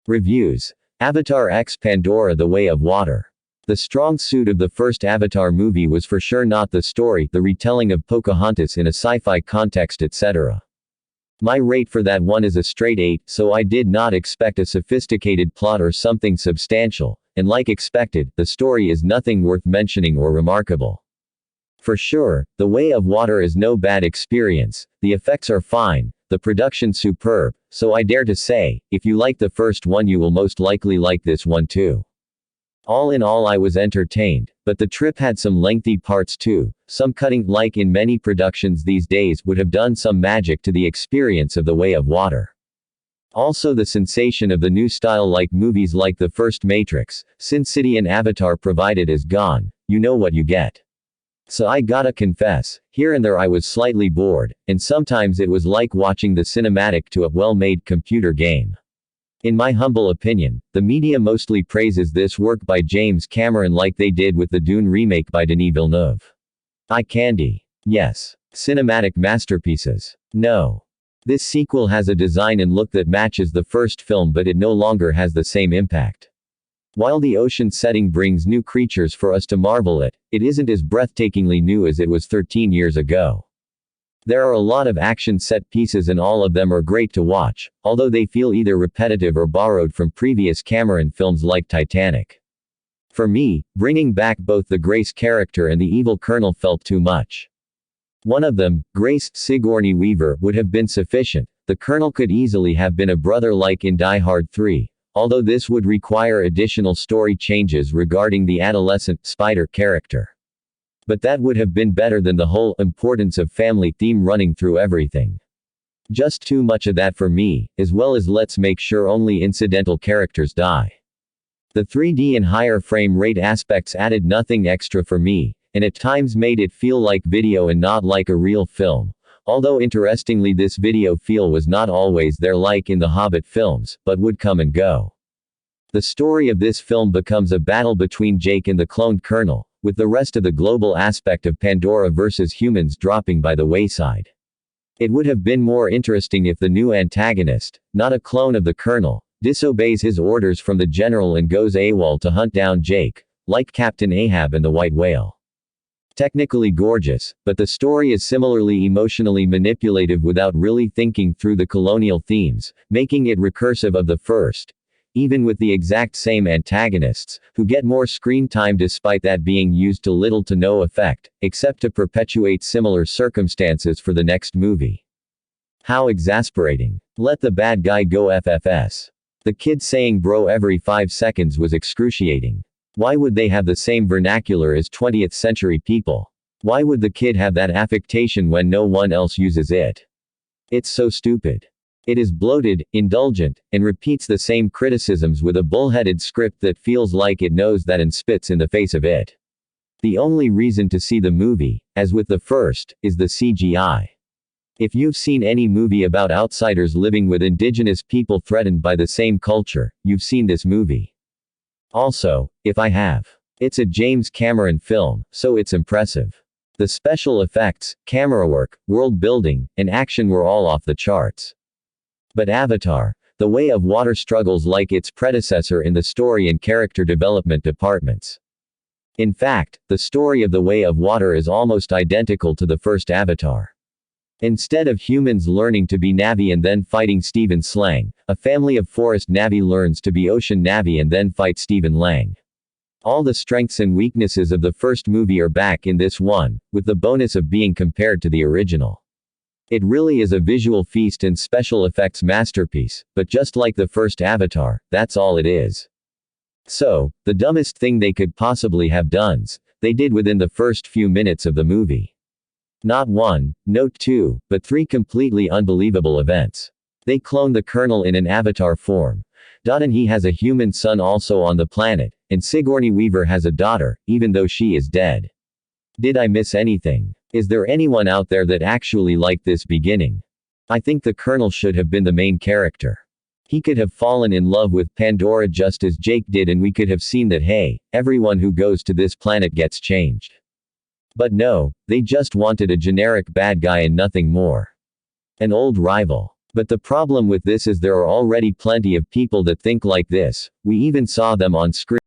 Reviews. Avatar X Pandora: The Way of Water. The strong suit of the first Avatar movie was for sure not the story, the retelling of Pocahontas in a sci-fi context, etc. My rate for that one is a straight 8, so I did not expect a sophisticated plot or something substantial, and like expected, the story is nothing worth mentioning or remarkable. For sure, The Way of Water is no bad experience, the effects are fine, the production superb, so I dare to say, if you like the first one you will most likely like this one too. All in all I was entertained, but the trip had some lengthy parts too, some cutting, like in many productions these days, would have done some magic to the experience of The Way of Water. Also the sensation of the new style, like movies like the first Matrix, Sin City and Avatar provided, is gone. You know what you get. So I gotta confess, here and there I was slightly bored, and sometimes it was like watching the cinematic to a well-made computer game. In my humble opinion, the media mostly praises this work by James Cameron like they did with the Dune remake by Denis Villeneuve. Eye candy. Yes. Cinematic masterpieces. No. This sequel has a design and look that matches the first film, but it no longer has the same impact. While the ocean setting brings new creatures for us to marvel at, it isn't as breathtakingly new as it was 13 years ago. There are a lot of action set pieces and all of them are great to watch, although they feel either repetitive or borrowed from previous Cameron films like Titanic. For me, bringing back both the Grace character and the evil Colonel felt too much. One of them, Grace Sigourney Weaver, would have been sufficient. The Colonel could easily have been a brother like in Die Hard 3. Although this would require additional story changes regarding the adolescent Spider character. But that would have been better than the whole importance of family theme running through everything. Just too much of that for me, as well as let's make sure only incidental characters die. The 3D and higher frame rate aspects added nothing extra for me, and at times made it feel like video and not like a real film. Although interestingly this video feel was not always there like in the Hobbit films, but would come and go. The story of this film becomes a battle between Jake and the cloned Colonel, with the rest of the global aspect of Pandora versus humans dropping by the wayside. It would have been more interesting if the new antagonist, not a clone of the Colonel, disobeys his orders from the General and goes AWOL to hunt down Jake, like Captain Ahab and the White Whale. Technically gorgeous, but the story is similarly emotionally manipulative without really thinking through the colonial themes, making it recursive of the first, even with the exact same antagonists, who get more screen time despite that being used to little to no effect, except to perpetuate similar circumstances for the next movie. How exasperating. Let the bad guy go FFS. The kid saying bro every 5 seconds was excruciating. Why would they have the same vernacular as 20th century people? Why would the kid have that affectation when no one else uses it? It's so stupid. It is bloated, indulgent, and repeats the same criticisms with a bullheaded script that feels like it knows that and spits in the face of it. The only reason to see the movie, as with the first, is the CGI. If you've seen any movie about outsiders living with indigenous people threatened by the same culture, you've seen this movie. Also, if I have. It's a James Cameron film, so it's impressive. The special effects, camera work, world building, and action were all off the charts. But Avatar: The Way of Water struggles like its predecessor in the story and character development departments. In fact, the story of The Way of Water is almost identical to the first Avatar. Instead of humans learning to be Na'vi and then fighting Stephen Slang, a family of forest Na'vi learns to be ocean Na'vi and then fight Stephen Lang. All the strengths and weaknesses of the first movie are back in this one, with the bonus of being compared to the original. It really is a visual feast and special effects masterpiece, but just like the first Avatar, that's all it is. So, the dumbest thing they could possibly have done, they did within the first few minutes of the movie. Not one, not two, but 3 completely unbelievable events. They clone the Colonel in an Avatar form. And he has a human son also on the planet, and Sigourney Weaver has a daughter, even though she is dead. Did I miss anything? Is there anyone out there that actually liked this beginning? I think the Colonel should have been the main character. He could have fallen in love with Pandora just as Jake did and we could have seen that hey, everyone who goes to this planet gets changed. But no, they just wanted a generic bad guy and nothing more. An old rival. But the problem with this is there are already plenty of people that think like this, we even saw them on screen.